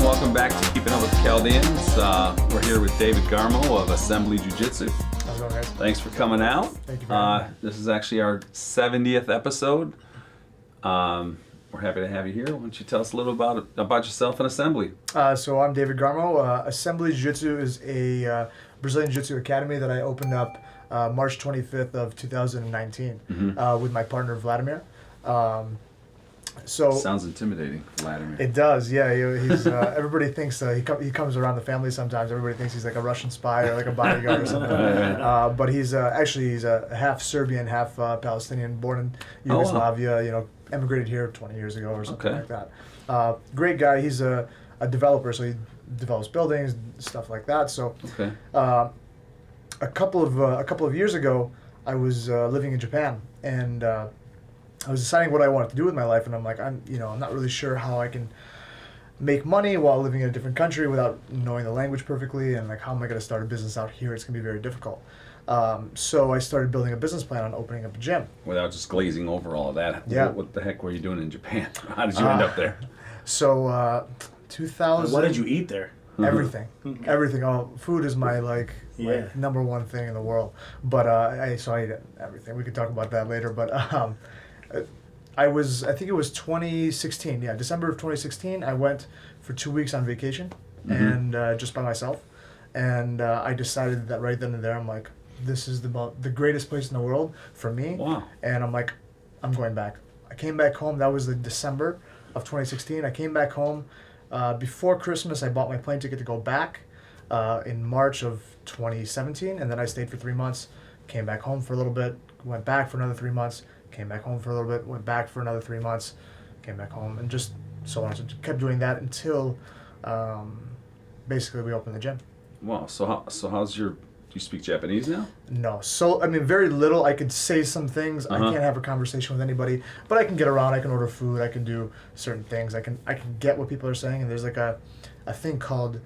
welcome back to Keeping Up with the Chaldeans. We're here with David Garmo of Assembly Jiu-Jitsu. How's it going, guys? Thanks for coming out. Thank you very much. This is actually our 70th episode. We're happy to have you here. Why don't you tell us a little about yourself and Assembly? So I'm David Garmo. Assembly Jiu-Jitsu is a Brazilian Jiu-Jitsu academy that I opened up March 25th of 2019 with my partner Vladimir. Sounds intimidating, Vladimir. It does, yeah. He's everybody thinks he comes around the family sometimes. Everybody thinks he's like a Russian spy or like a bodyguard or something. But he's he's a half Serbian, half Palestinian, born in Yugoslavia. You know, emigrated here 20 years ago or something like that. Great guy. He's a developer, so he develops buildings, stuff like that. So a couple of years ago, I was living in Japan, and I was deciding what I wanted to do with my life, and I'm like, I'm not really sure how I can make money while living in a different country without knowing the language perfectly, and like, how am I going to start a business out here? It's going to be very difficult. So I started building a business plan on opening up a gym. Without just glazing over all of that, yeah. What the heck were you doing in Japan? How did you end up there? So 2000. What did you eat there? Everything, everything. Oh, food is my my number one thing in the world. But I ate everything. We could talk about that later. But I think it was 2016. Yeah, December of 2016. I went for 2 weeks on vacation, and just by myself, and I decided that right then and there, I'm like, this is the greatest place in the world for me. Wow. And I'm like, I'm going back. I came back home. That was the December of 2016. I came back home. Before Christmas, I bought my plane ticket to go back in March of 2017, and then I stayed for 3 months, came back home for a little bit, went back for another 3 months, came back home for a little bit, went back for another 3 months, came back home, and just so on. So kept doing that until basically we opened the gym. Wow. So how's your? Do you speak Japanese now? No. So, I mean, very little. I could say some things. I can't have a conversation with anybody, but I can get around. I can order food. I can do certain things. I can get what people are saying. And there's like a thing called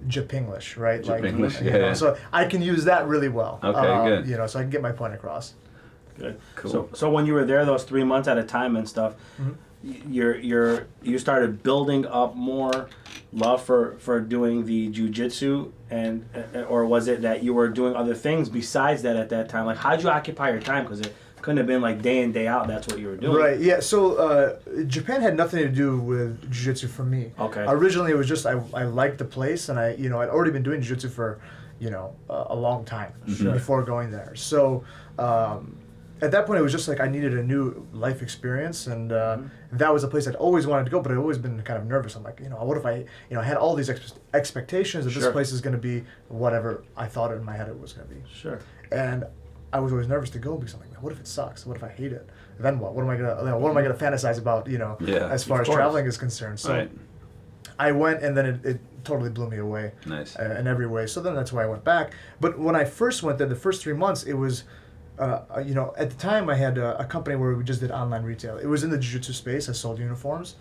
Japanglish, right? Japanglish, you know, so I can use that really well. Okay, good. You know, so I can get my point across. Good. Cool. So when you were there those 3 months at a time and stuff, you started building up more love for doing the jiu-jitsu, and or was it that you were doing other things besides that at that time? Like, how'd you occupy your time? Because it couldn't have been like day in, day out, that's what you were doing. Right, yeah. So Japan had nothing to do with jiu-jitsu for me. Okay. Originally, it was just I liked the place, and I'd already been doing jiu-jitsu for a long time before going there. So at that point, it was just like I needed a new life experience, and that was a place I'd always wanted to go, but I'd always been kind of nervous. I'm like, what if I had all these expectations that this place is going to be whatever I thought in my head it was going to be. Sure. And I was always nervous to go because I'm like, what if it sucks? What if I hate it? Then what? What am I gonna fantasize about? As far as traveling is concerned. So I went, and then it totally blew me away. Nice. In every way. So then that's why I went back. But when I first went there, the first 3 months, it was. At the time I had a company where we just did online retail. It was in the jiu-jitsu space. I sold uniforms,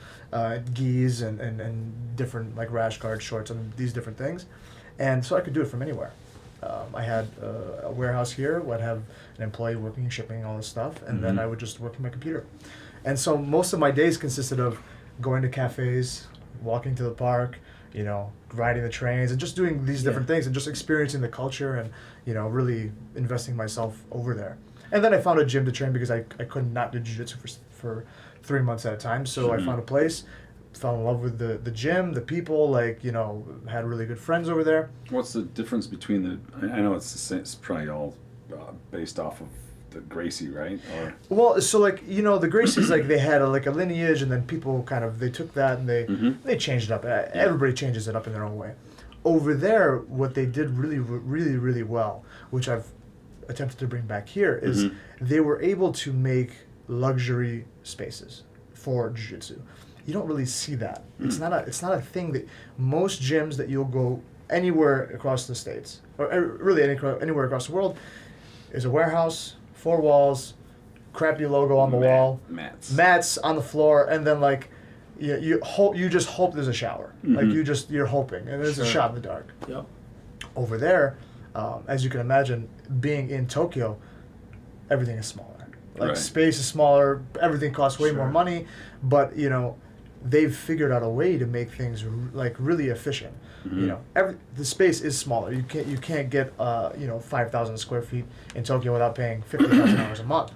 gis and different like rash guard shorts and these different things. And so I could do it from anywhere. I had a warehouse here. I'd have an employee working, shipping, all this stuff. And then I would just work on my computer. And so most of my days consisted of going to cafes, walking to the park, riding the trains, and just doing these different things, and just experiencing the culture, and really investing myself over there. And then I found a gym to train because I could not do jiu-jitsu for 3 months at a time. So I found a place, fell in love with the gym, the people, had really good friends over there. What's the difference between I know it's the same, it's probably all based off of the Gracie, right? Well, so the Gracies, they had a lineage, and then people they took that and they changed it up. Everybody changes it up in their own way. Over there, what they did really, really, really well, which I've attempted to bring back here, is they were able to make luxury spaces for jiu-jitsu. You don't really see that. It's not a thing that most gyms that you'll go anywhere across the States, or really anywhere across the world, is a warehouse, 4 walls, crappy logo on the wall, mats on the floor, and then you just hope there's a shower. You're hoping, and there's a shot in the dark. Yep. Over there, as you can imagine, being in Tokyo, everything is smaller. Space is smaller, everything costs way more money, but they've figured out a way to make things like really efficient. You know, the space is smaller. You can't get 5,000 square feet in Tokyo without paying $50,000 a month,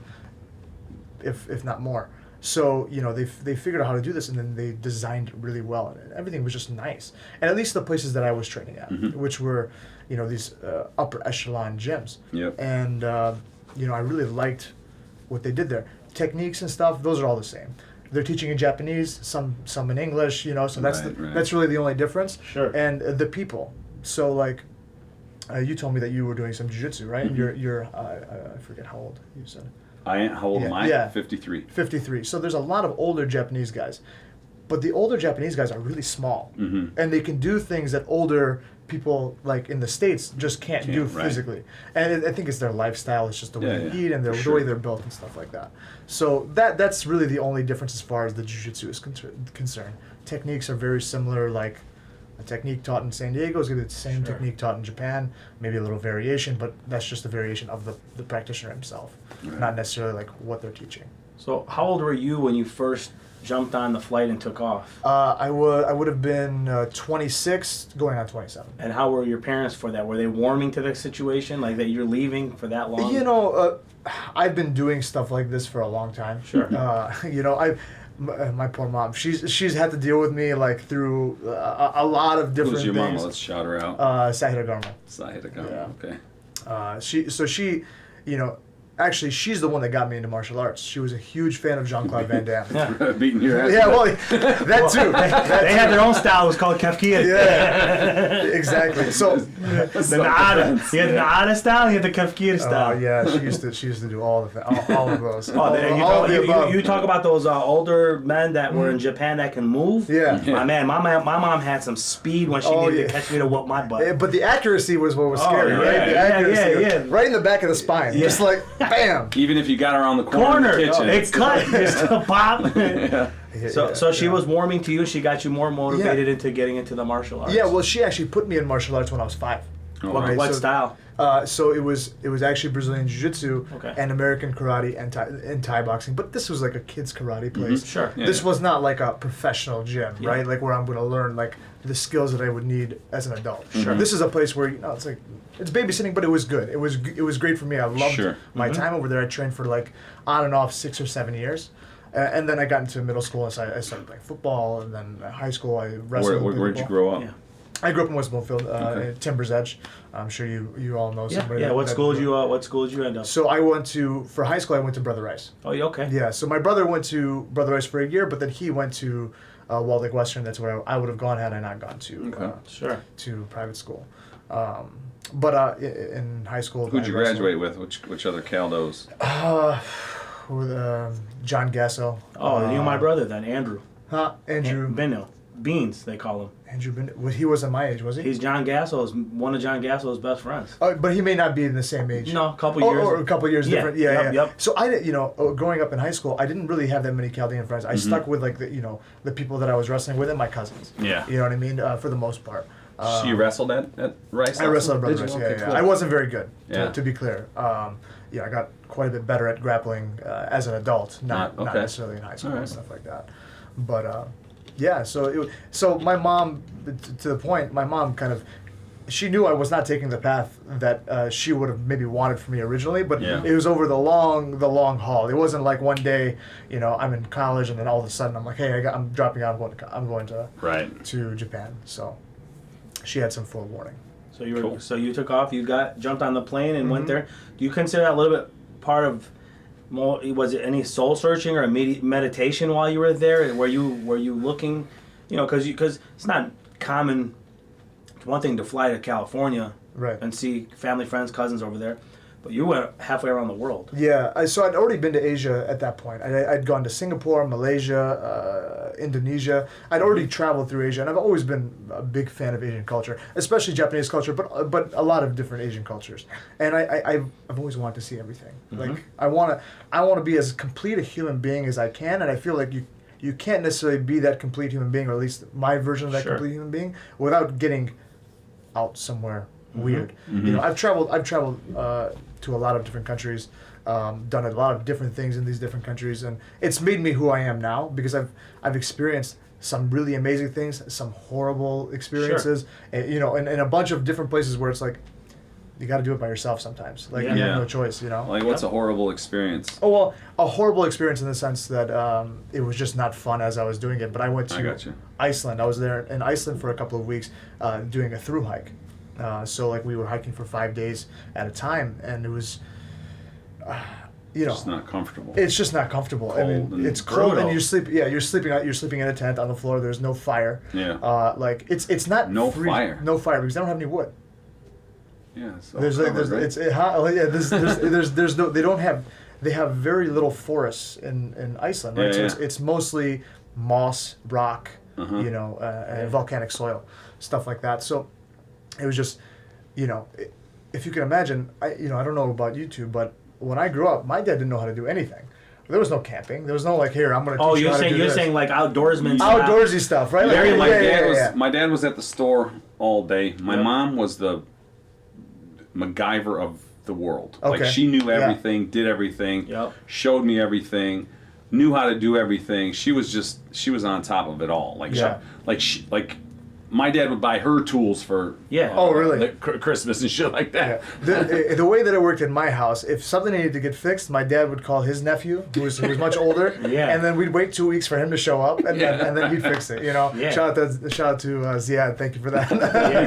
if not more. So they figured out how to do this, and then they designed it really well, and everything was just nice. And at least the places that I was training at, which were these upper echelon gyms. Yep. And I really liked what they did there. Techniques and stuff, those are all the same. They're teaching in Japanese, some in English, so that's that's really the only difference. Sure. And the people. So like, you told me that you were doing some jiu-jitsu, right? You're I forget how old you said. How old am I? Yeah. 53. 53. So there's a lot of older Japanese guys, but the older Japanese guys are really small, and they can do things that older people like in the States just can't do physically. And I think it's their lifestyle. It's just the way they eat and the way they're built and stuff like that. So that's really the only difference as far as the jiu-jitsu is concerned. Techniques are very similar. Like a technique taught in San Diego is going to be the same technique taught in Japan. Maybe a little variation, but that's just a variation of the practitioner himself, not necessarily like what they're teaching. So how old were you when you first jumped on the flight and took off? I would have been 26, going on 27. And how were your parents for that? Were they warming to the situation, like that you're leaving for that long? I've been doing stuff like this for a long time. Sure. My poor mom. She's had to deal with me like through a lot of different Who's your things. mama? Let's shout her out. Sahira Garmo. Sahira Garmo. Okay. She actually, she's the one that got me into martial arts. She was a huge fan of Jean-Claude Van Damme. Beating your ass. Yeah, well, that too. They had their own style. It was called KUWTC. Yeah, exactly. So the Naada. He had the Naada style. He had the KUWTC style. Oh yeah, she used to do all of those. You talk about those older men that were in Japan that can move. Yeah. My mom had some speed when she needed to catch me to whoop my butt. But the accuracy was what was scary, right? The accuracy, right in the back of the spine, just like bam. Even if you got around the corner in the kitchen, it cut. Just a pop. So she was warming to you. She got you more motivated into getting into the martial arts. Yeah, well, she actually put me in martial arts when I was 5. What style? So it was actually Brazilian Jiu-Jitsu and American karate and Thai boxing. But this was like a kids karate place. Sure. This was not like a professional gym, right? Like where I'm going to learn like the skills that I would need as an adult. Sure. This is a place where it's like it's babysitting, but it was good. It was great for me. I loved my time over there. I trained for like on and off 6 or 7 years. And then I got into middle school, and so I started playing football, and then high school I wrestled. Where did you grow up? Yeah. I grew up in West Bloomfield, in Timbers Edge. I'm sure you all know somebody. Yeah. What school did you end up? So I went for high school. I went to Brother Rice. Oh, yeah, okay. Yeah. So my brother went to Brother Rice for a year, but then he went to Waldeck Western. That's where I would have gone had I not gone to to private school. But in high school, who'd you graduate with? Which other Chaldos? With John Gasso. Oh, you and my brother then, Andrew. Andrew Binno. Beans, they call him. Andrew Binno. Well, he wasn't my age, was he? He's one of John Gasso's best friends. Oh, but he may not be in the same age. No, a couple years. Or a couple years different. Yeah. Yep. So I didn't, growing up in high school, I didn't really have that many Chaldean friends. I stuck with like the people that I was wrestling with and my cousins. Yeah. You know what I mean? For the most part. So you wrestled at Rice? I wrestled at Brother Rice. Okay, cool. I wasn't very good. Yeah. To be clear. I got quite a bit better at grappling as an adult, not necessarily in high school and stuff like that. But so my mom, to the point, my mom kind of, she knew I was not taking the path that she would have maybe wanted for me originally, but it was over the long haul. It wasn't like one day, I'm in college and then all of a sudden I'm like, hey, I'm dropping out. I'm going to Japan. So she had some forewarning. So you took off. You jumped on the plane and went there. Do you consider that a little bit part of? Was it any soul searching or meditation while you were there? Were you looking, because it's not common. It's one thing to fly to California and see family, friends, cousins over there, but you went halfway around the world. Yeah, so I'd already been to Asia at that point. I'd gone to Singapore, Malaysia, Indonesia. I'd already traveled through Asia, and I've always been a big fan of Asian culture, especially Japanese culture, but a lot of different Asian cultures. And I've always wanted to see everything. Like I want to be as complete a human being as I can, and I feel like you can't necessarily be that complete human being, or at least my version of that complete human being, without getting out somewhere weird. I've traveled to a lot of different countries. done a lot of different things in these different countries, and it's made me who I am now because I've experienced some really amazing things, some horrible experiences, and, you know, and a bunch of different places where it's like, you got to do it by yourself sometimes. Like, you have no choice, you know? Like, what's a horrible experience? Oh, well, a horrible experience in the sense that it was just not fun as I was doing it. But I went to Iceland. I was there in Iceland for a couple of weeks doing a through hike. So, like, we were hiking for 5 days at a time, and it was, you know, It's not comfortable. it's just not comfortable. I mean, it's cold, brutal. and you're sleeping in a tent on the floor. There's no fire. Yeah. Like it's not No freezing- fire. No fire because they don't have any wood. Yeah. So There's no, they have very little forests in Iceland, right? Yeah, So it's mostly moss, rock, Uh-huh. you know, and volcanic soil, stuff like that. So it was just, you know, if you can imagine, I don't know about you two, but when I grew up, my dad didn't know how to do anything. There was no camping. There was no like, here, I'm gonna teach you how to do you're this. saying like outdoorsman stuff. Outdoorsy stuff, right? Very Like, My dad was at the store all day. My mom was the MacGyver of the world. Okay. Like, she knew Yeah. everything, did everything, Yep. showed me everything, knew how to do everything. She was on top of it all. Like, Yeah. my dad would buy her tools for Oh, really? like Christmas and shit like Yeah. that. The way that it worked in my house, if something needed to get fixed, my dad would call his nephew, who was much older, Yeah. and then we'd wait 2 weeks for him to show up, and then he'd fix it. You know, Yeah. shout out to Ziad, thank you for that.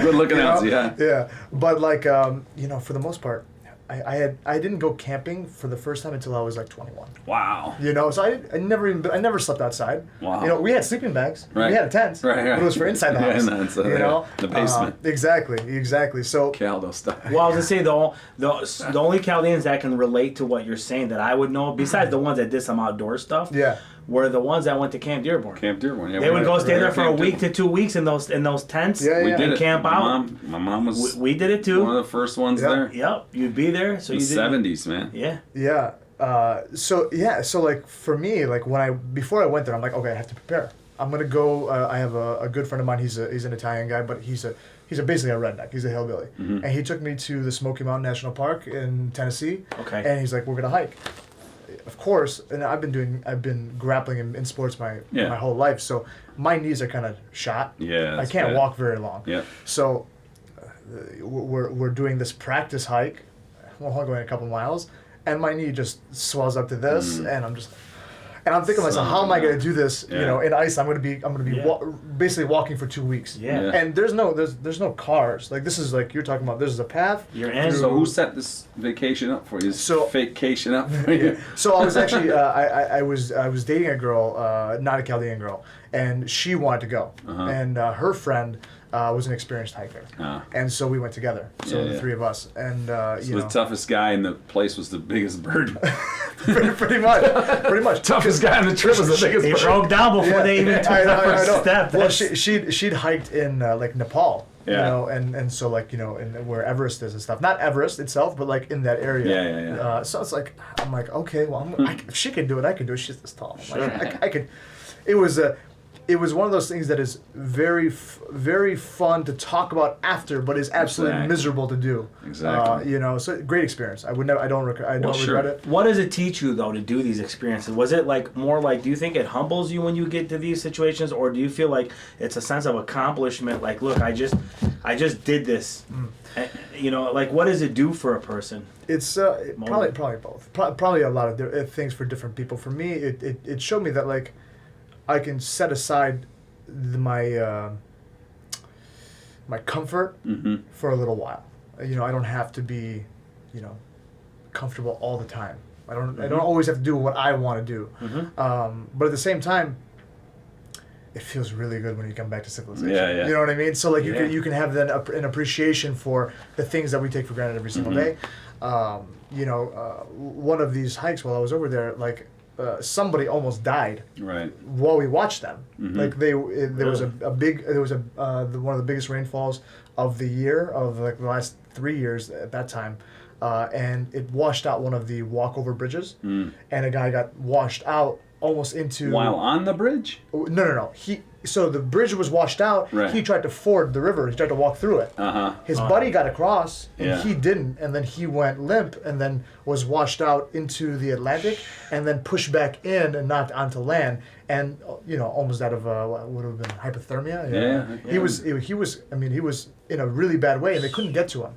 Good looking You out, know? yeah. Yeah, but like for the most part, I didn't go camping for the first time until I was like 21. Wow. You know, so I never slept outside. Wow. You know, we had sleeping bags. Right. We had a tent. Right, right. But it was for inside the Yeah, house. inside, you know, the basement. Exactly. So Caldo style. Well, I was gonna say the only Chaldeans that can relate to what you're saying that I would know, besides the ones that did some outdoor stuff, yeah. were the ones that went to Camp Dearborn. Camp Dearborn. Yeah, They would go stay there for a Camp week Dearborn. to 2 weeks in those tents. Yeah, We yeah. did and it. camp out. My mom was We did it too. one of the first ones Yeah. there. Yep, you'd be there. So In you the did. 70s, man. Yeah. Yeah. So like for me, like before I went there, I'm like, okay, I have to prepare. I'm gonna go. I have a good friend of mine. He's an Italian guy, but he's basically a redneck. He's a hillbilly, Mm-hmm. and he took me to the Smoky Mountain National Park in Tennessee. Okay. And he's like, we're gonna hike. Of course, and I've been grappling in sports my whole life, so my knees are kind of shot. Yeah, I that's can't bad. walk very long. Yeah. So we're doing this practice hike. We're only going a couple miles, and my knee just swells up to this, and I'm thinking to myself, how am I going to do this? Yeah. You know, in ice, I'm going to be Yeah. basically walking for 2 weeks. Yeah. Yeah. And there's no cars. Like, this is like you're talking about. This is a path. You're in. So who set this vacation up for you? So- Vacation up for you? So I was actually I was dating a girl, not a Chaldean girl, and she wanted to go, and her friend was an experienced hiker, and so we went together. So Yeah, the yeah. three of us, and So you the know, toughest guy in the place was the biggest bird. pretty much. toughest guy on the trip was the biggest They bird. broke down before they even took I the know. first step. Well, That's- she'd hiked in like Nepal, you Yeah. know, and so like, you know, and where Everest is and stuff. Not Everest itself, but like in that area. Yeah. So it's like, I'm like, okay, well, if she can do it, I can do it. She's this tall. I'm like, Sure. I could. It was one of those things that is very fun to talk about after, but is absolutely Exactly. miserable to do. Exactly. You know, so great experience. I don't sure. regret it. What does it teach you though to do these experiences? Was it like more like, do you think it humbles you when you get to these situations, or do you feel like it's a sense of accomplishment? Like, look, I just did this. And, you know, like, what does it do for a person? It's probably both. Probably a lot of things for different people. For me, it showed me that like I can set aside my comfort for a little while. You know, I don't have to be, you know, comfortable all the time. I don't always have to do what I want to do. But at the same time, it feels really good when you come back to civilization. Yeah. You know what I mean? So like Yeah. you can have then an appreciation for the things that we take for granted every single day. You know, one of these hikes while I was over there, like somebody almost died Right. while we watched them. Like there was one of the biggest rainfalls of the year, of like the last 3 years at that time, and it washed out one of the walkover bridges, and a guy got washed out almost into. While on the bridge? No. So the bridge was washed out. Right. He tried to ford the river. He tried to walk through it. His buddy got across, and he didn't. And then he went limp, and then was washed out into the Atlantic, and then pushed back in and knocked onto land, and almost out of what would have been hypothermia. Yeah. He was in a really bad way, and they couldn't get to him.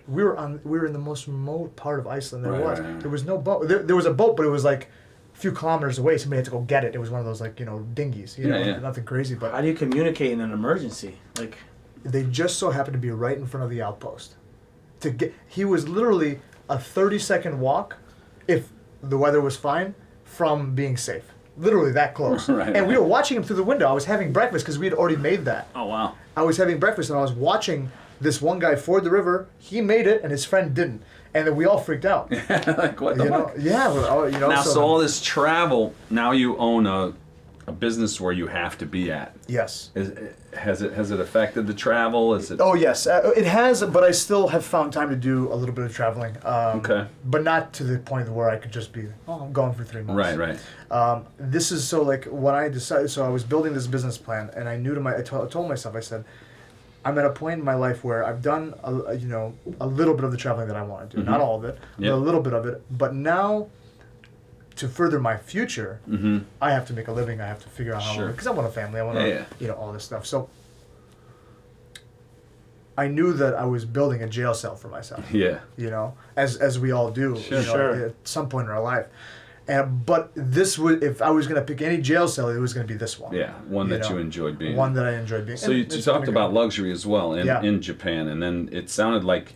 We were in the most remote part of Iceland there was. Right. There was no boat. There was a boat, but it was like a few kilometers away. Somebody had to go get it. It was one of those dinghies. Nothing crazy. But how do you communicate in an emergency? Like, they just so happened to be right in front of the outpost. He was literally a 30-second walk, if the weather was fine, from being safe. Literally that close. Right. And we were watching him through the window. I was having breakfast because we had already made that. Oh, wow. I was having breakfast and I was watching this one guy ford the river. He made it and his friend didn't. And then we all freaked out. Like, what the fuck? Yeah. Well, Now, so all this travel, now you own a business where you have to be at. Yes. Has it affected the travel? Is it? Oh, yes. It has, but I still have found time to do a little bit of traveling. Okay. But not to the point where I could just be, I'm going for 3 months. Right. This is when I decided, I was building this business plan, and I knew I told myself, I said, I'm at a point in my life where I've done a little bit of the traveling that I want to do, not all of it, but a little bit of it. But now, to further my future, I have to make a living. I have to figure out how, because I want a family. I want all this stuff. So I knew that I was building a jail cell for myself. Yeah. As we all do. At some point in our life. But this would, if I was going to pick any jail cell, it was going to be this one. Yeah, one that you enjoyed being. One that I enjoyed being. So you talked about luxury as well in Japan, and then it sounded like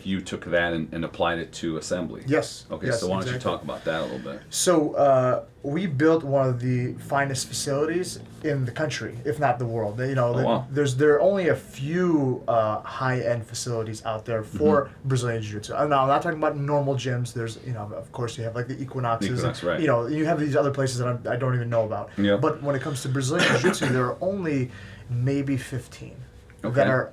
you took that and applied it to Assembly. Yes. Okay, yes, so why don't you exactly. talk about that a little bit? So we built one of the finest facilities in the country, if not the world. Wow. There are only a few high-end facilities out there for Brazilian Jiu-Jitsu. Now, I'm not talking about normal gyms. There's, of course, you have like the Equinoxes. Right. You have these other places that I don't even know about. Yep. But when it comes to Brazilian Jiu-Jitsu, there are only maybe 15 that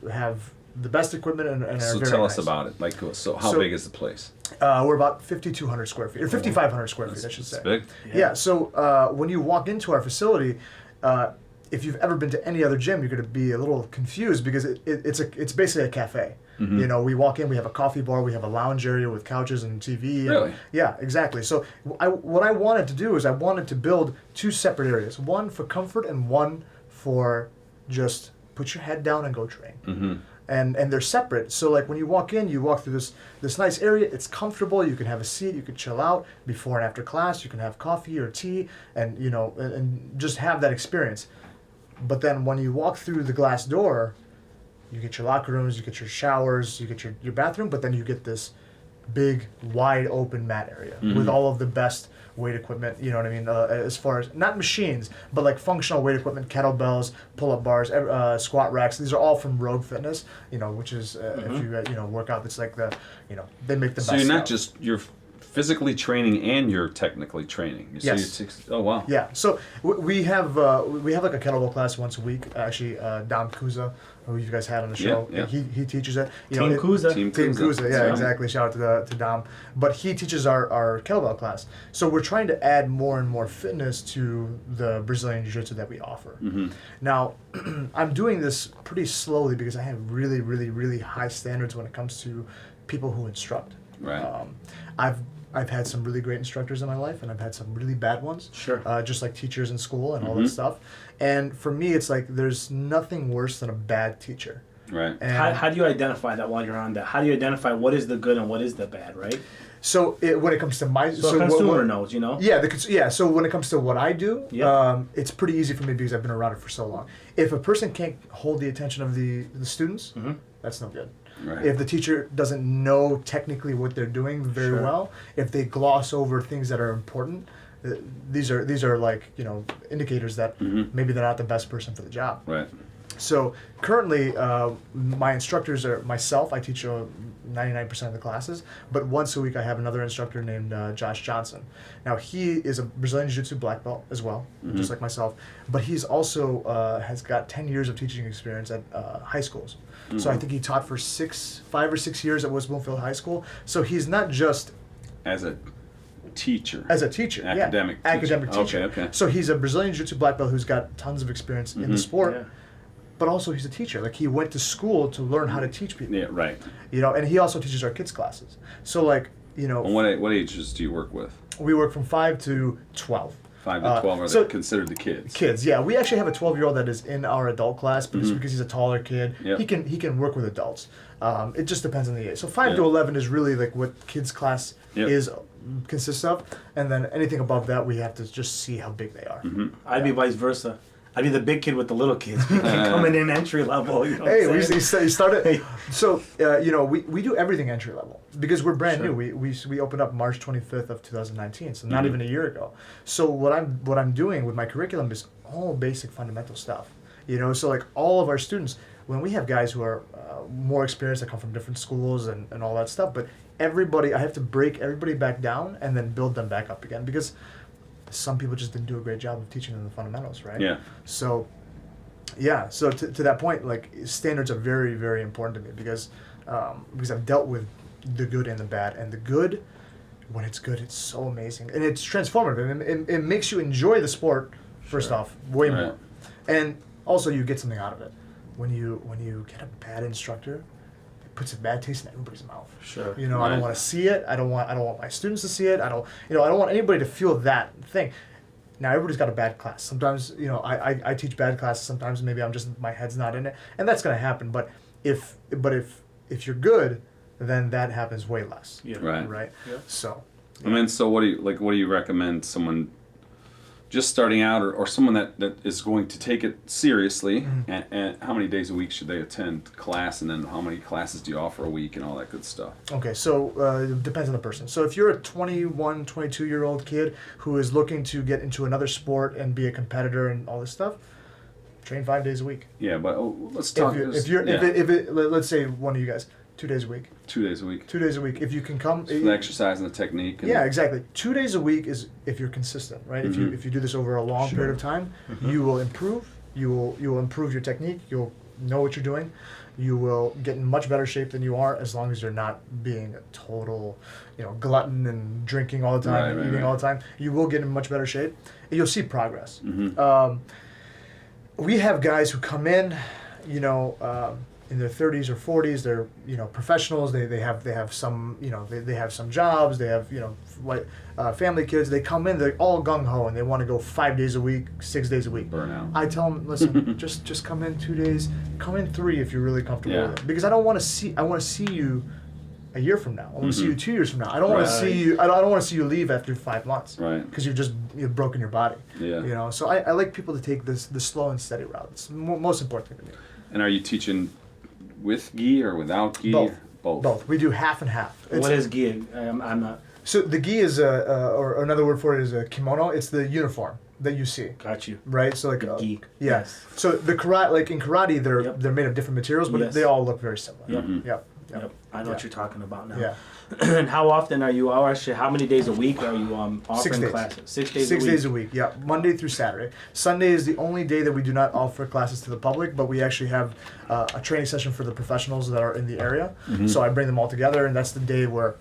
have the best equipment and are So very tell nice. us about it. Like, so how big is the place? We're about 5,200 square feet, or 5,500 square feet, I should say. Big. Yeah. So when you walk into our facility, if you've ever been to any other gym, you're going to be a little confused because it's basically a cafe. We walk in, we have a coffee bar, we have a lounge area with couches and TV. Really? Yeah, exactly. So what I wanted to do is I wanted to build 2 separate areas, one for comfort and one for just put your head down and go train. And they're separate. So like when you walk in, you walk through this nice area. It's comfortable. You can have a seat. You can chill out before and after class. You can have coffee or tea, and and just have that experience. But then when you walk through the glass door, you get your locker rooms, you get your showers, you get your bathroom. But then you get this big, wide open mat area with all of the best weight equipment, as far as, not machines, but like functional weight equipment, kettlebells, pull-up bars, squat racks. These are all from Rogue Fitness, which is, if you, work out, it's like they make the best So you're not stuff. you're physically training and you're technically training. Yes. Oh, wow. Yeah, so we have like a kettlebell class once a week. Actually, Dom Kuza, who you guys had on the show, Yeah. he teaches it. Team Kuza. Team Team Kuza, yeah, Right. exactly. Shout out to Dom. But he teaches our kettlebell class. So we're trying to add more and more fitness to the Brazilian Jiu-Jitsu that we offer. Now, I'm doing this pretty slowly because I have really, really, really high standards when it comes to people who instruct. Right. I've had some really great instructors in my life, and I've had some really bad ones. Sure. Just like teachers in school and all that stuff. And for me, it's like there's nothing worse than a bad teacher. Right. And How do you identify that while you're on that? How do you identify what is the good and what is the bad, right? so when it comes to my So a consumer knows, Yeah, so when it comes to what I do, Yeah. it's pretty easy for me because I've been around it for so long. If a person can't hold the attention of the students, that's no good. Right. If the teacher doesn't know technically what they're doing very Sure. well, if they gloss over things that are important, these are like indicators that maybe they're not the best person for the job. Right. So currently, my instructors are myself. I teach 99% of the classes, but once a week I have another instructor named Josh Johnson. Now he is a Brazilian Jiu-Jitsu black belt as well, just like myself, but he's also has got 10 years of teaching experience at high schools. So I think he taught for 5 or 6 years at West Bloomfield High School. So he's not just As a teacher. As a teacher, Academic yeah. teacher. Academic teacher. Okay. So he's a Brazilian Jiu-Jitsu black belt who's got tons of experience in the sport, Yeah. but also he's a teacher. Like he went to school to learn how to teach people. Yeah, right. You know, and he also teaches our kids classes. So like, you know, And what ages do you work with? we work from 5 to 12. 5 to 12 are so- they considered the kids? Kids, yeah. We actually have a 12-year-old that is in our adult class, but it's because he's a taller kid. Yep. He can work with adults. It just depends on the age. So 5 to Yeah. 11 is really like what kids class Yep. consists of, and then anything above that we have to just see how big they are. I'd be vice versa. I'd be the big kid with the little kids coming in entry level. You know Hey, what I'm saying? we started. So you know, we do everything entry level because we're brand new. We opened up March 25th of 2019, so not even a year ago. So what I'm doing with my curriculum is all basic fundamental stuff. You know, so like all of our students, when we have guys who are more experienced that come from different schools and all that stuff, but I have to break everybody back down and then build them back up again because some people just didn't do a great job of teaching them the fundamentals, right? Yeah. So, yeah. So to that point, like standards are very, very important to me because I've dealt with the good and the bad, and the good, when it's good, it's so amazing and it's transformative. And it makes you enjoy the sport first off way Right. more, and also you get something out of it. When you get a bad instructor, it puts a bad taste in everybody's mouth. Sure. You know, I don't Right. want to see it. I don't want my students to see it. I don't want anybody to feel that thing. Now everybody's got a bad class. Sometimes, you know, I teach bad classes. Sometimes maybe my head's not in it, and that's gonna happen. But if you're good, then that happens way less. Yeah. Right. Right. Yeah. So. I mean, so what do you recommend someone just starting out or someone that is going to take it seriously, and how many days a week should they attend class, and then how many classes do you offer a week and all that good stuff? Okay, so it depends on the person. So if you're a 21, 22-year-old kid who is looking to get into another sport and be a competitor and all this stuff, train 5 days a week. Yeah, but let's talk. Let's say one of you guys, 2 days a week. 2 days a week. 2 days a week. If you can come. For the exercise and the technique. And Yeah, exactly. 2 days a week is if you're consistent, right? If you do this over a long period of time, you will improve. You will improve your technique. You'll know what you're doing. You will get in much better shape than you are as long as you're not being a total, glutton and drinking all the time and eating all the time. You will get in much better shape. And you'll see progress. We have guys who come in, in their 30s or 40s. They're professionals. They have some they have some jobs. They have family kids. They come in. They're all gung ho and they want to go 5 days a week, 6 days a week. Burnout. I tell them, listen, just come in 2 days. Come in 3 if you're really comfortable with it. Because I want to see you a year from now. I want to see you 2 years from now. I don't want to see you. I don't want to see you leave after 5 months. Right. Because you've broken your body. Yeah. So I like people to take the slow and steady route. It's the most important thing to me. And are you teaching with gi or without gi? Both. Both. Both. We do half and half. What is gi? I'm not. So the gi is or another word for it is a kimono. It's the uniform that you see. Got you. Right. So like Gi. Yeah. Yes. So the karate, like in karate, they're made of different materials, but Yes. they all look very similar. Yep. Yep. I know what you're talking about now. Yeah. And how often are you? How many days a week are you offering 6 days. classes? 6 days. 6 a week. days a week, yeah. Monday through Saturday. Sunday is the only day that we do not offer classes to the public, but we actually have a training session for the professionals that are in the area. So I bring them all together, and that's the day where,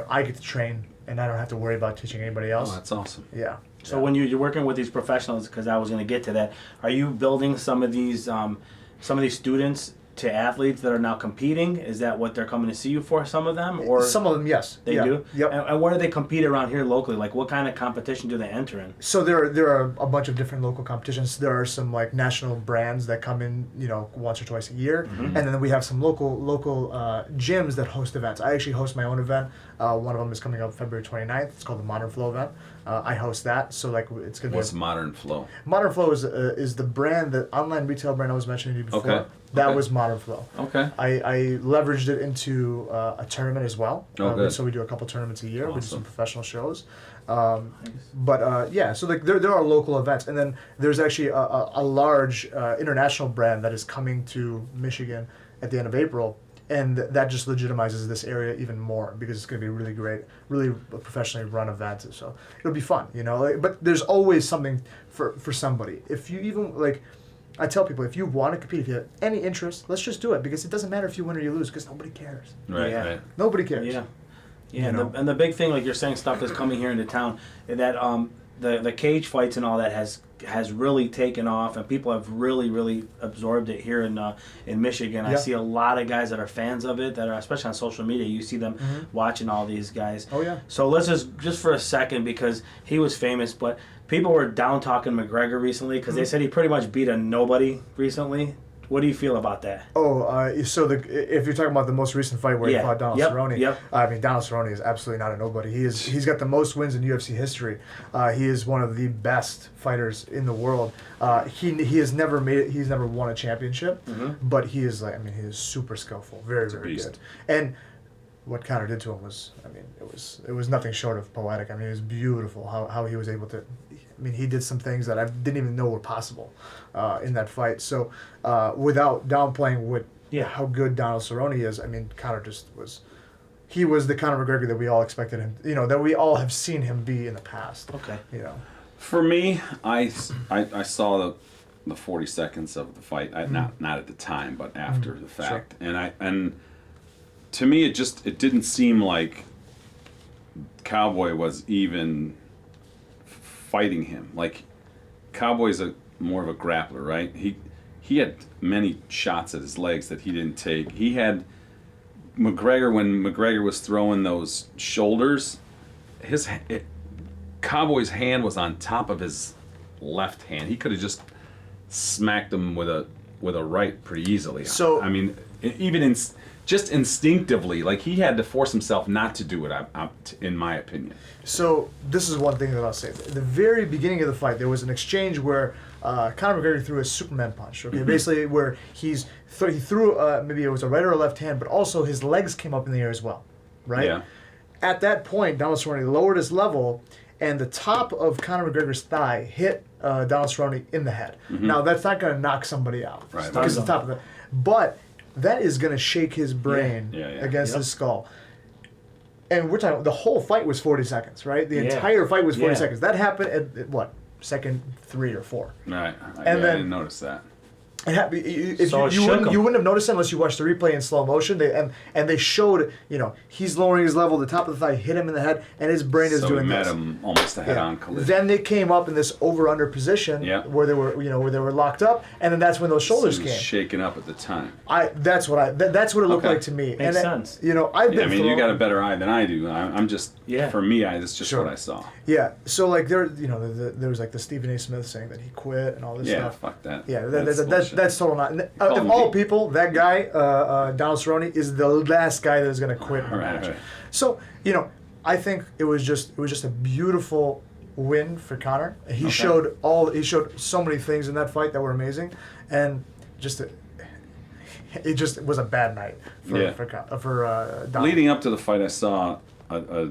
I get to train, and I don't have to worry about teaching anybody else. Oh, that's awesome. Yeah. So when you're working with these professionals, because I was going to get to that, are you building some of these students to athletes that are now competing? Is that what they're coming to see you for? Some of them, or some of them, yes. they Yeah. do. Yep. And where do they compete around here locally? Like, what kind of competition do they enter in? So there are a bunch of different local competitions. There are some like national brands that come in, once or twice a year, and then we have some local gyms that host events. I actually host my own event. One of them is coming up February 29th. It's called the Modern Flow event. I host that, so like it's gonna What's be. Modern Flow? Modern Flow is the brand, the online retail brand I was mentioning to you before. Okay. That Okay. was Modern Flow. Okay. I leveraged it into a tournament as well. Oh, good. So we do a couple tournaments a year. We do Awesome. some professional shows. Yeah, so like there are local events, and then there's actually a large international brand that is coming to Michigan at the end of April, and that just legitimizes this area even more because it's going to be really great, really professionally run event. So it'll be fun, But there's always something for somebody. If you even like. I tell people, if you want to compete, if you have any interest, let's just do it because it doesn't matter if you win or you lose because nobody cares. Right. Yeah. Right. Nobody cares. Yeah. Yeah, You know? and the big thing, like you're saying, stuff is coming here into town. That the cage fights and all that has really taken off, and people have really absorbed it here in Michigan. I see a lot of guys that are fans of it, that are especially on social media. You see them watching all these guys. Oh yeah. So let's just for a second, because he was famous, but people were down talking McGregor recently because they said he pretty much beat a nobody recently. What do you feel about that? So if you're talking about the most recent fight where he fought Donald Cerrone, Yep. I mean, Donald Cerrone is absolutely not a nobody. He's got the most wins in UFC history. He is one of the best fighters in the world. He has never he's never won a championship, but he is he is super skillful, very good. And what Conor did to him was, it was nothing short of poetic. It was beautiful how he was able to. He did some things that I didn't even know were possible in that fight. So, without downplaying how good Donald Cerrone is, Conor he was the Conor McGregor that we all expected him, that we all have seen him be in the past. Okay. For me, I saw the 40 seconds of the fight. Not at the time, but after the fact, Sure. and to me, it didn't seem like Cowboy was even fighting him. Like, Cowboy's more of a grappler, right? He had many shots at his legs that he didn't take. He had McGregor, when McGregor was throwing those shoulders, Cowboy's hand was on top of his left hand. He could have just smacked him with a right pretty easily. So even just instinctively, like, he had to force himself not to do it, in my opinion. So this is one thing that I'll say. At the very beginning of the fight, there was an exchange where Conor McGregor threw a Superman punch. Okay, basically where he threw maybe it was a right or a left hand, but also his legs came up in the air as well, right? Yeah. At that point, Donald Cerrone lowered his level, and the top of Conor McGregor's thigh hit Donald Cerrone in the head. Now that's not going to knock somebody out, Right. Because the top of the, but that is going to shake his brain against his skull. And we're talking, the whole fight was 40 seconds, right? The entire fight was 40 seconds. That happened at what? Second 3 or 4. Right. And I then didn't notice that. You wouldn't have noticed it unless you watched the replay in slow motion. They showed, he's lowering his level, the top of the thigh hit him in the head, and his brain is doing this. So he met him almost a head-on collision. Then they came up in this over-under position where they were locked up, and then that's when those shoulders came. Shaken up at the time. That's what it looked like to me. Makes sense. You got a better eye than I do. I'm just for me, that's just what I saw. Yeah. So like there was like the Stephen A. Smith saying that he quit and all this stuff. Yeah, fuck that. Yeah, that's total not. Of all people, that guy, Donald Cerrone, is the last guy that is going to quit in a match. Right. So I think it was just a beautiful win for Conor. He showed so many things in that fight that were amazing, and it just was a bad night for Donald. Leading up to the fight, I saw a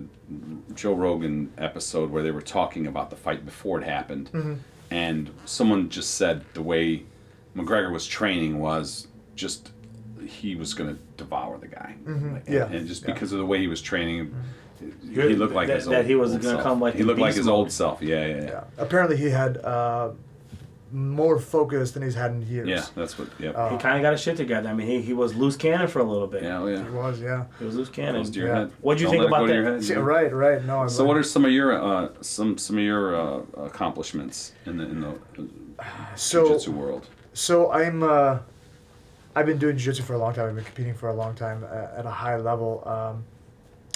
Joe Rogan episode where they were talking about the fight before it happened, and someone just said the way McGregor was training was just he was going to devour the guy, and just because of the way he was training, he looked like his old self. That he was going to come like he looked like his old self. Yeah. Apparently, he had more focus than he's had in years. Yeah, that's what. Yeah. He kind of got his shit together. He was loose cannon for a little bit. Yeah. He was. Yeah. He was loose cannon. Close to your head. What'd you think about that? Yeah, right. No. So, what are some of your some of your accomplishments in the jiu-jitsu world? So I've been doing jiu-jitsu for a long time. I've been competing for a long time at a high level.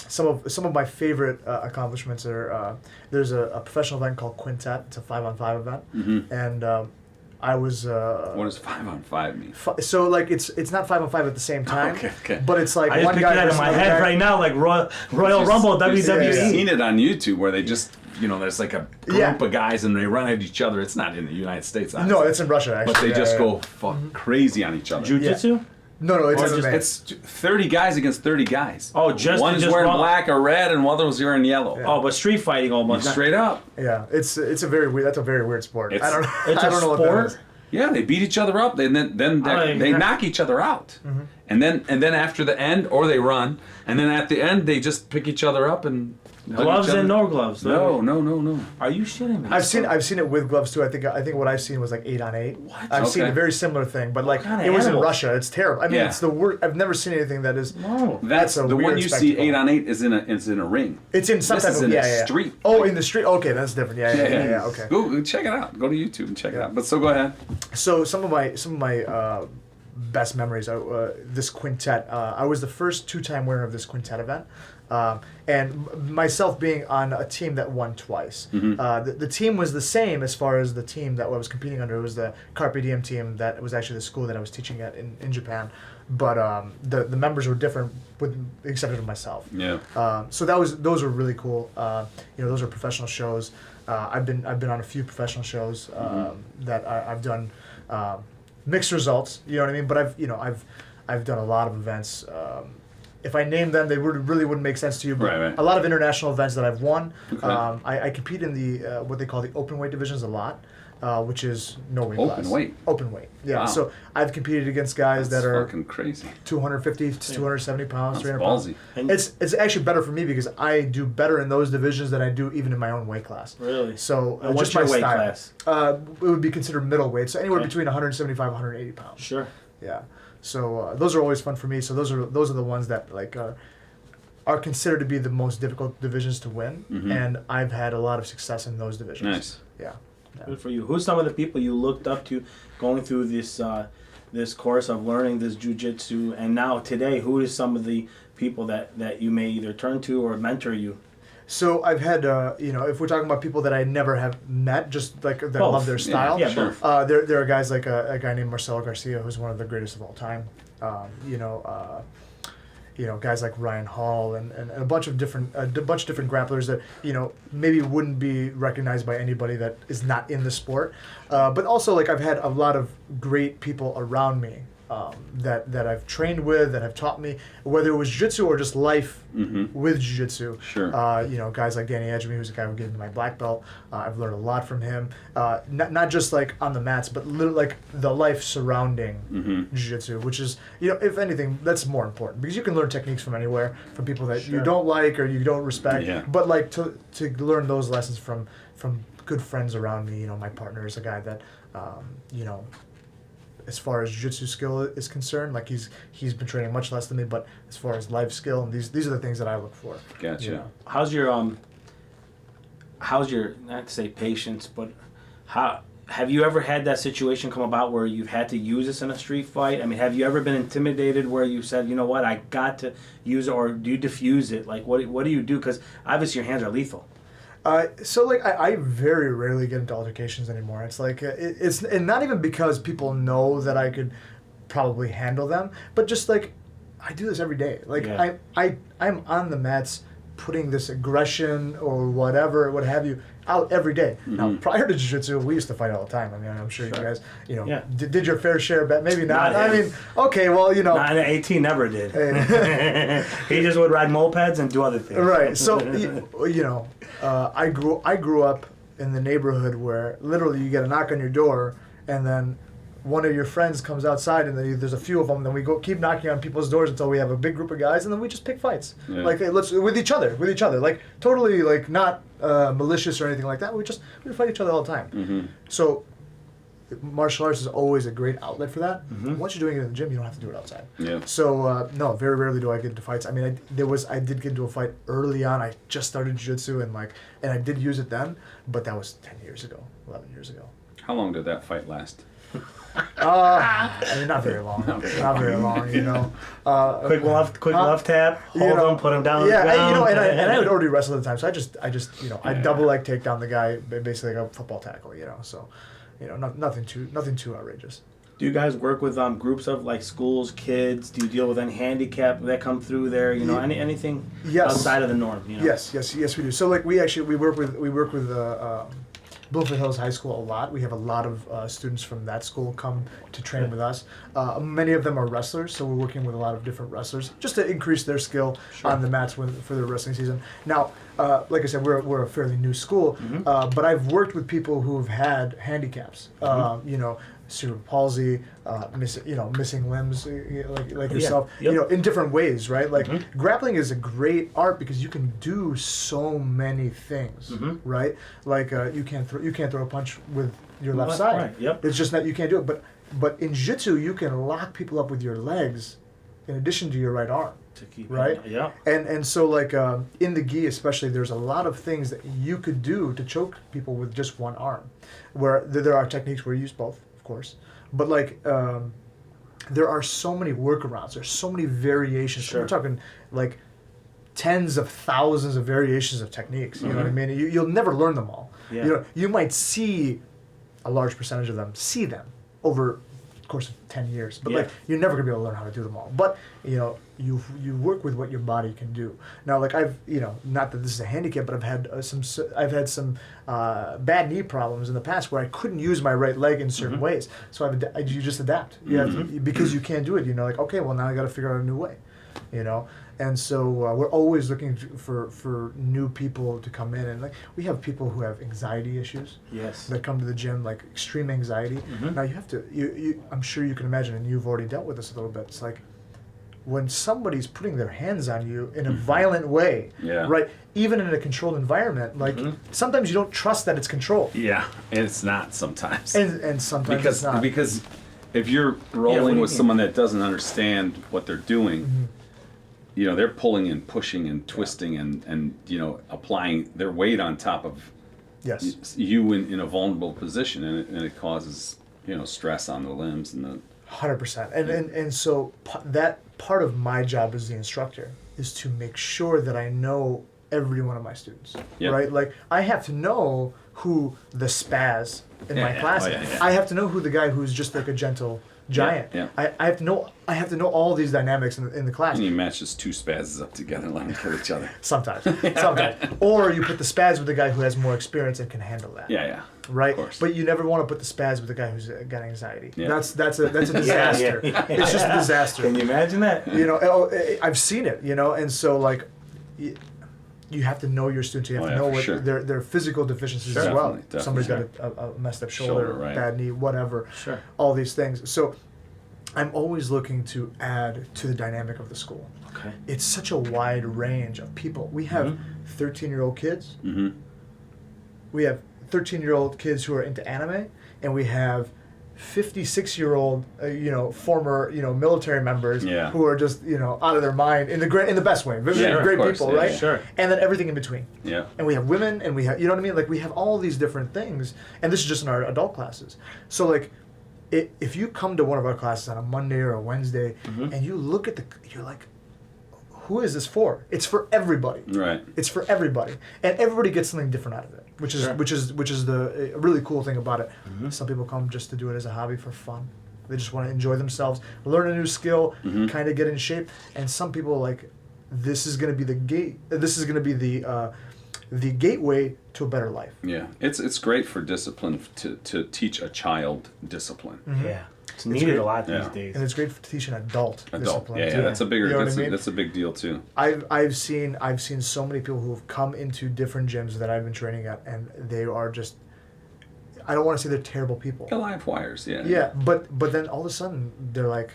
Some of my favorite accomplishments are there's a professional event called Quintet. It's a 5-on-5 event, and I was. What does 5-on-5 mean? So like it's not 5-on-5 at the same time. Okay. But it's like I just one picture guy that in versus my another head guy. right now, like Royal Rumble, WWE. I've seen it on YouTube where they just there's like a group of guys and they run at each other. It's not in the United States. Obviously. No, it's in Russia actually. But they just go crazy on each other. Jiu-jitsu? No, it's MMA. It's 30 guys against 30 guys. Oh, just one is just wearing run. black or red, and one of them's wearing yellow. Yeah. Oh, but street fighting almost. Straight up. Yeah, it's a very weird. That's a very weird sport. It's I don't a know what that sport? is. Yeah, they beat each other up. Then they knock each other out, and then after the end, or they run, and then at the end they just pick each other up and Gloves and no gloves. No. Are you shitting me? I've seen it with gloves too. I think what I've seen was like 8-on-8. What? I've seen Okay. a very similar thing, but like kind of it was in animals? Russia. It's terrible. I mean, Yeah. it's the worst. I've never seen anything that is. No. That's a the weird one you spectacle. see 8-on-8 is in a ring. It's in some This type is of in a yeah. street. Oh, in the street. Okay, that's different. Yeah. Okay. Go check it out. Go to YouTube and check it out. But so go ahead. So some of my best memories are this quintet. I was the first 2-time winner of this quintet event, and myself being on a team that won twice. The team was the same as far as the team that I was competing under. It was the Carpe Diem team that was actually the school that I was teaching at in Japan, but the members were different, with the exception of myself. Yeah. So those were really cool. Those are professional shows. I've been on a few professional shows that I've done mixed results. You know what I mean? But I've done a lot of events. If I name them, they really wouldn't make sense to you. But Right. a lot of international events that I've won. Okay. I compete in the what they call the open weight divisions a lot, which is no weight Open class. weight? Open weight. Yeah. Wow. So I've competed against guys That's that are fucking crazy. 250 to 270 pounds, That's 300 pounds. ballsy. And- It's actually better for me because I do better in those divisions than I do even in my own weight class. Really? So And what's just my your weight style. class? It would be considered middleweight, so anywhere Okay. between 175 and 180 pounds. Sure. Yeah. So those are always fun for me. So those are the ones that are considered to be the most difficult divisions to win, and I've had a lot of success in those divisions. Nice. Yeah. Good for you. Who's some of the people you looked up to going through this course of learning this jiu-jitsu, and now today, who is some of the people that you may either turn to or mentor you? So I've had, if we're talking about people that I never have met, just like that Both. love their style. Yeah, Sure. both. There are guys like a guy named Marcelo Garcia, who's one of the greatest of all time. Guys like Ryan Hall and a bunch of different grapplers that maybe wouldn't be recognized by anybody that is not in the sport. But also like I've had a lot of great people around me that I've trained with, that have taught me, whether it was jiu-jitsu or just life with jiu-jitsu. Sure. Guys like Danny Edgemy, who's the guy who gave me my black belt. I've learned a lot from him. Not just like on the mats, but literally like the life surrounding jiu-jitsu, which is, if anything, that's more important because you can learn techniques from anywhere, from people that you don't like or you don't respect. Yeah. But like to learn those lessons from good friends around me. My partner is a guy that, as far as jiu-jitsu skill is concerned, like he's been training much less than me, but as far as life skill, and these are the things that I look for. Gotcha. How's your not to say patience, but how have you ever had that situation come about where you've had to use this in a street fight? I mean, have you ever been intimidated where you said, you know what, I got to use it, or do you diffuse it? Like, what do you do? Because obviously your hands are lethal. So like I very rarely get into altercations anymore. It's like it's and not even because people know that I could probably handle them, but just like I do this every day. Like Yeah. I'm on the mats putting this aggression or whatever, what have you, out every day. Now prior to jiu-jitsu, we used to fight all the time. I mean, I'm sure you guys, Yeah. did your fair share, but maybe not. Not I him. mean, okay, well, Nah, 18 never did. He just would ride mopeds and do other things. Right. So I grew up in the neighborhood where literally you get a knock on your door and then one of your friends comes outside and then there's a few of them. Then we keep knocking on people's doors until we have a big group of guys, and then we just pick fights. Yeah. Like let's with each other, like totally like not malicious or anything like that. We fight each other all the time. So martial arts is always a great outlet for that. Once you're doing it in the gym, you don't have to do it outside. Yeah. So no, very rarely do I get into fights. I mean, I did get into a fight early on. I just started jiu-jitsu and I did use it then, but that was 10 years ago, 11 years ago. How long did that fight last? I mean, not very long. Not very long, Quick left tap, hold him, put him down. Yeah, on the ground. and I would already wrestle at the time, so I just I double leg take down the guy, basically like a football tackle, So, nothing too outrageous. Do you guys work with groups of like schools, kids? Do you deal with any handicap that come through there? Anything outside of the norm? Yes, we do. So like we work with Bloomfield Hills High School a lot. We have a lot of students from that school come to train with us. Many of them are wrestlers, so we're working with a lot of different wrestlers just to increase their skill on the mats for their wrestling season. Now, like I said, we're a fairly new school, but I've worked with people who've had handicaps. You know, cerebral palsy, missing limbs, like yourself. Yep. You know, in different ways, right? Like grappling is a great art because you can do so many things, right? Like you can't throw a punch with your left side. Right. Yep. It's just that you can't do it. But in jiu-jitsu, you can lock people up with your legs, in addition to your right arm. To keep Right? Yeah. And so like in the gi especially, there's a lot of things that you could do to choke people with just one arm, where there are techniques where you use both, of course, but like there are so many workarounds. There's so many variations. Sure. We're talking like tens of thousands of variations of techniques. You know what I mean? You'll never learn them all. Yeah. You know, you might see a large percentage of them, over the course of 10 years, but like you're never gonna be able to learn how to do them all. But you know, you work with what your body can do. Now, like I've, you know, not that this is a handicap, but I've had some bad knee problems in the past where I couldn't use my right leg in certain ways. So you just adapt. You have to, because you can't do it. You know, like okay, well now I got to figure out a new way. You know, and so we're always looking for new people to come in, and like we have people who have anxiety issues. Yes. That come to the gym, like extreme anxiety. Now you have to, I'm sure you can imagine, and you've already dealt with this a little bit. It's like when somebody's putting their hands on you in a violent way, right? Even in a controlled environment, like sometimes you don't trust that it's controlled. Yeah, it's not sometimes. And sometimes it's not. Because if you're rolling with someone that doesn't understand what they're doing, you know, they're pulling and pushing and twisting and you know, applying their weight on top of you in a vulnerable position, and it causes, you know, stress on the limbs and the 100%. And so that part of my job as the instructor is to make sure that I know every one of my students, right? Like I have to know who the spaz in my class is. I have to know who the guy who's just like a gentle giant. I have to know all these dynamics in the class. And you match just two spazzes up together and let them kill each other. Sometimes. Or you put the spaz with the guy who has more experience and can handle that. Right? Of course. But you never want to put the spaz with the guy who's got anxiety. That's a disaster. It's just a disaster. Can you imagine that? You know, I've seen it, you know, and so like you have to know your students. You have to know what their physical deficiencies as well. Definitely, Somebody's got a messed up shoulder, bad knee, whatever. All these things. So I'm always looking to add to the dynamic of the school. Okay. It's such a wide range of people. We have 13-year-old kids. We have 13-year-old kids who are into anime, and we have 56-year-old, former, military members who are just, out of their mind in the best way. Great people, right? Sure. And then everything in between. Yeah. And we have women, and we have, you know what I mean? Like we have all these different things, and this is just in our adult classes. So like, if you come to one of our classes on a Monday or a Wednesday, and you look at you're like, who is this for? It's for everybody. Right. It's for everybody, and everybody gets something different out of it, which is the really cool thing about it. Some people come just to do it as a hobby for fun. They just want to enjoy themselves, learn a new skill, kind of get in shape. And some people like, this is going to be the gate. This is going to be the gateway to a better life. Yeah, it's great for discipline to teach a child discipline. Yeah. It's needed a lot these days, and it's great to teach an adult discipline. Yeah, that's a bigger. That's a big deal too. I've seen so many people who have come into different gyms that I've been training at, and they are just, I don't want to say they're terrible people. They're live wires, yeah. Yeah, but then all of a sudden they're like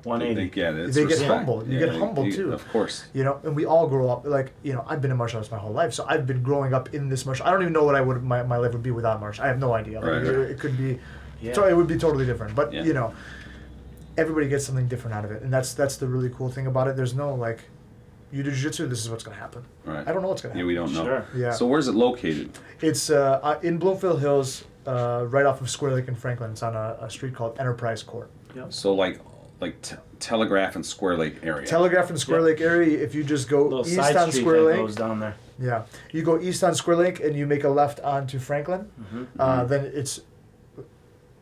180. They get it. They get humbled. You get humbled too. Of course. And we all grow up like, I've been in martial arts my whole life, so I've been growing up in this martial. I don't even know what my life would be without martial. I have no idea. Like, it could be. Yeah. So it would be totally different, but everybody gets something different out of it, and that's the really cool thing about it. There's no like, you do jiu-jitsu, this is what's going to happen. Right. I don't know what's going to happen. Yeah, we don't know. Sure. Yeah. So where's it located? It's in Bloomfield Hills, right off of Square Lake in Franklin. It's on a street called Enterprise Court. Yep. So like Telegraph and Square Lake area. Telegraph and Square Lake area. If you just go east on Square Lake, goes down there. Yeah, you go east on Square Lake and you make a left onto Franklin. Then it's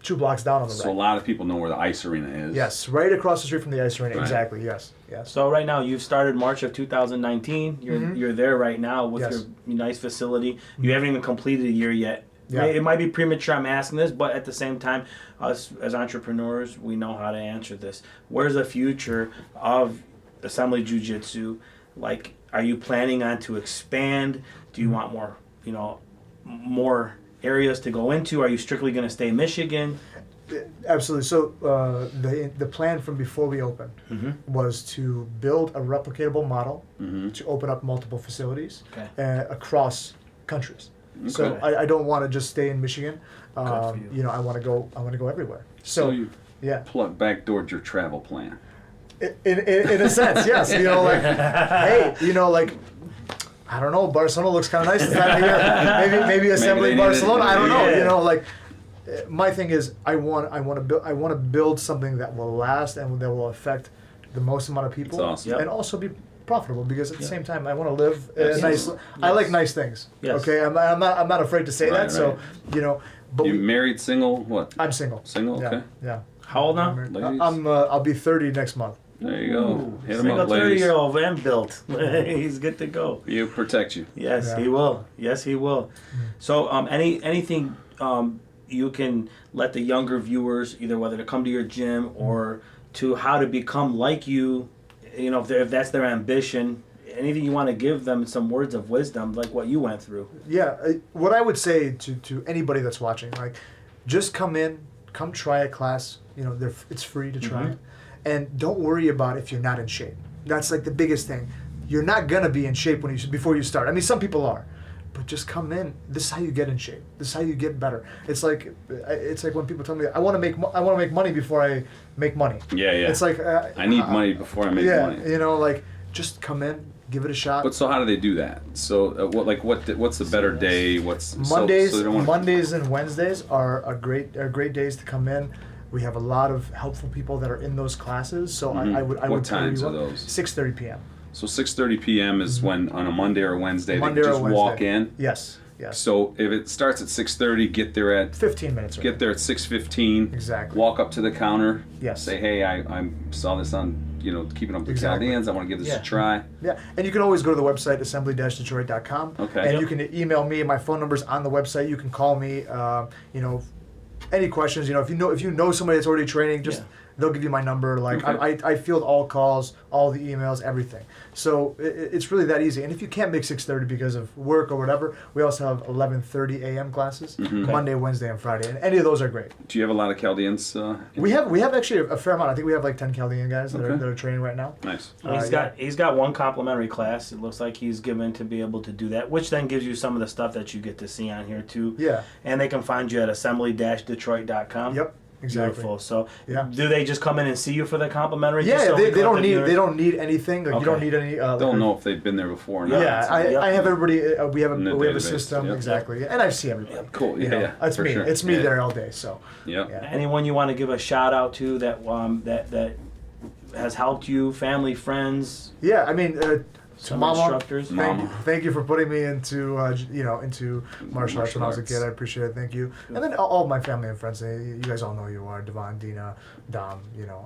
2 blocks down on the right. So a lot of people know where the ice arena is. Yes, right across the street from the ice arena. Right. Exactly. Yes. Yes. So right now you've started March of 2019. You're there right now with your nice facility. You haven't even completed a year yet. Yeah. It might be premature I'm asking this, but at the same time, us as entrepreneurs, we know how to answer this. Where's the future of Assembly Jiu-Jitsu? Like, are you planning on to expand? Do you want more, more areas to go into? Are you strictly going to stay in Michigan? Absolutely. So the plan from before we opened was to build a replicatable model to open up multiple facilities across countries. Okay. So I don't want to just stay in Michigan. for you. I want to go everywhere. So you backdoored your travel plan. in a sense, yes. Hey, I don't know. Barcelona looks kind of nice this time of year. Maybe Assembly they Barcelona. need it. I don't know. Yeah. My thing is, I want to build something that will last and that will affect the most amount of people, That's awesome. and also be profitable. Because at the same time, I want to live Yes. nice. I like nice things. Yes. Okay, I'm not afraid to say Right, that. So but You married, single, what? I'm single. Single, Yeah, okay. yeah. How old now? Ladies? I'll be 30 next month. There you go. Hit 'em Single up, ladies. 30-year-old and built. He's good to go. You protect you. Yes, Yeah. he will. Yes, he will. So, anything you can let the younger viewers, either whether to come to your gym or to how to become like you, if that's their ambition, anything you want to give them some words of wisdom, like what you went through. Yeah, what I would say to anybody that's watching, just come try a class. It's free to try, and don't worry about if you're not in shape. That's the biggest thing. You're not gonna be in shape before you start. I mean, some people are, but just come in. This is how you get in shape. This is how you get better. It's like when people tell me, I want to make money before I make money. Yeah. It's like I need money before I make money. Just come in, give it a shot. But so how do they do that? So what's the better day? What's Mondays? So they don't wanna, Mondays and Wednesdays are great days to come in. We have a lot of helpful people that are in those classes. So I would What tell times you are those? 6:30 p.m. So 6:30 p.m. is when on a Monday or Wednesday Monday they or just Wednesday. walk in. Yes. So if it starts at 6:30, get there at 15 minutes. get there at 6:15. Exactly. Walk up to the counter. Yes. Say, hey, I saw this on Keeping Up with the Exactly. Chaldeans. I want to give this Yeah. a try. Yeah, and you can always go to the website assembly-detroit.com. Okay. And Yep. you can email me. My phone number's on the website. You can call me. Any questions? If you know somebody that's already training, just they'll give you my number. Okay. I field all calls, all the emails, everything. So it's really that easy. And if you can't make 6:30 because of work or whatever, we also have 11:30 a.m. classes, Monday, Wednesday, and Friday. And any of those are great. Do you have a lot of Chaldeans? We have actually a fair amount. I think we have 10 Chaldean guys that are training right now. Nice. He's got one complimentary class. It looks like he's given to be able to do that, which then gives you some of the stuff that you get to see on here too. Yeah. And they can find you at assembly-detroit.com. Yep. Exactly. Beautiful. So, Yeah. do they just come in and see you for the complimentary? Yeah, Just so they we don't let need viewers- they don't need anything. You don't Okay. need any. They'll know if they've been there before or not. Yeah, Yep. I have everybody. We have In the a database. system. Yep. Exactly, and I see everybody. Cool. You know, Yeah. It's for me. Sure. It's me Yeah. there all day. So Yep. yeah. Anyone you want to give a shout out to that that has helped you, family, friends, Yeah, I mean, to some Mama, instructors? Mama. thank you for putting me into into martial arts when I was a kid. I appreciate it. Thank you. And then all my family and friends. You guys all know who you are. Devon, Dina, Dom.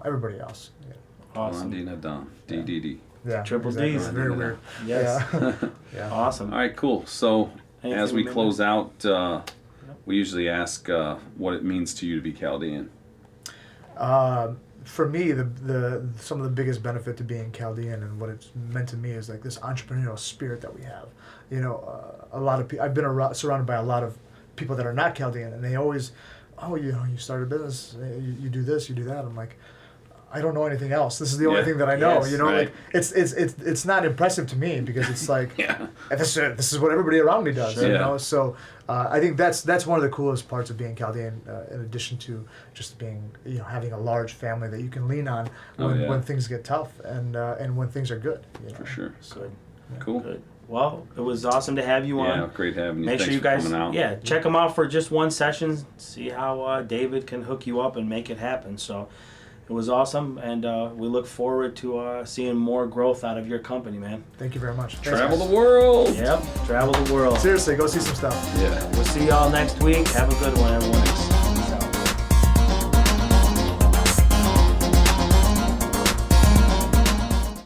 Everybody else. Yeah. Awesome. Rondina Dom. DDD. Yeah. Triple exactly. Ds. It's very weird. Yes. Yeah. Yeah. Awesome. All right, cool. So Anything as we remember? close out, we usually ask what it means to you to be Chaldean. For me, the some of the biggest benefit to being Chaldean and what it's meant to me is this entrepreneurial spirit that we have. A lot of people. I've been surrounded by a lot of people that are not Chaldean, and they always, you start a business, you do this, you do that. I'm like, I don't know anything else. This is the only Yeah. thing that I know. Yes. Right. It's not impressive to me because it's like Yeah. this is what everybody around me does. Sure. Yeah. So I think that's one of the coolest parts of being Chaldean. In addition to just being having a large family that you can lean on when things get tough and when things are good. For sure. Good. Cool. Good. Well, it was awesome to have you on. Yeah, great having you. Make Thanks sure you for guys, coming out. check them out for just one session. See how David can hook you up and make it happen. So it was awesome, and we look forward to seeing more growth out of your company, man. Thank you very much. Thanks, Travel guys. the world. Yep, travel the world. Seriously, go see some stuff. Yeah. We'll see y'all next week. Have a good one, everyone.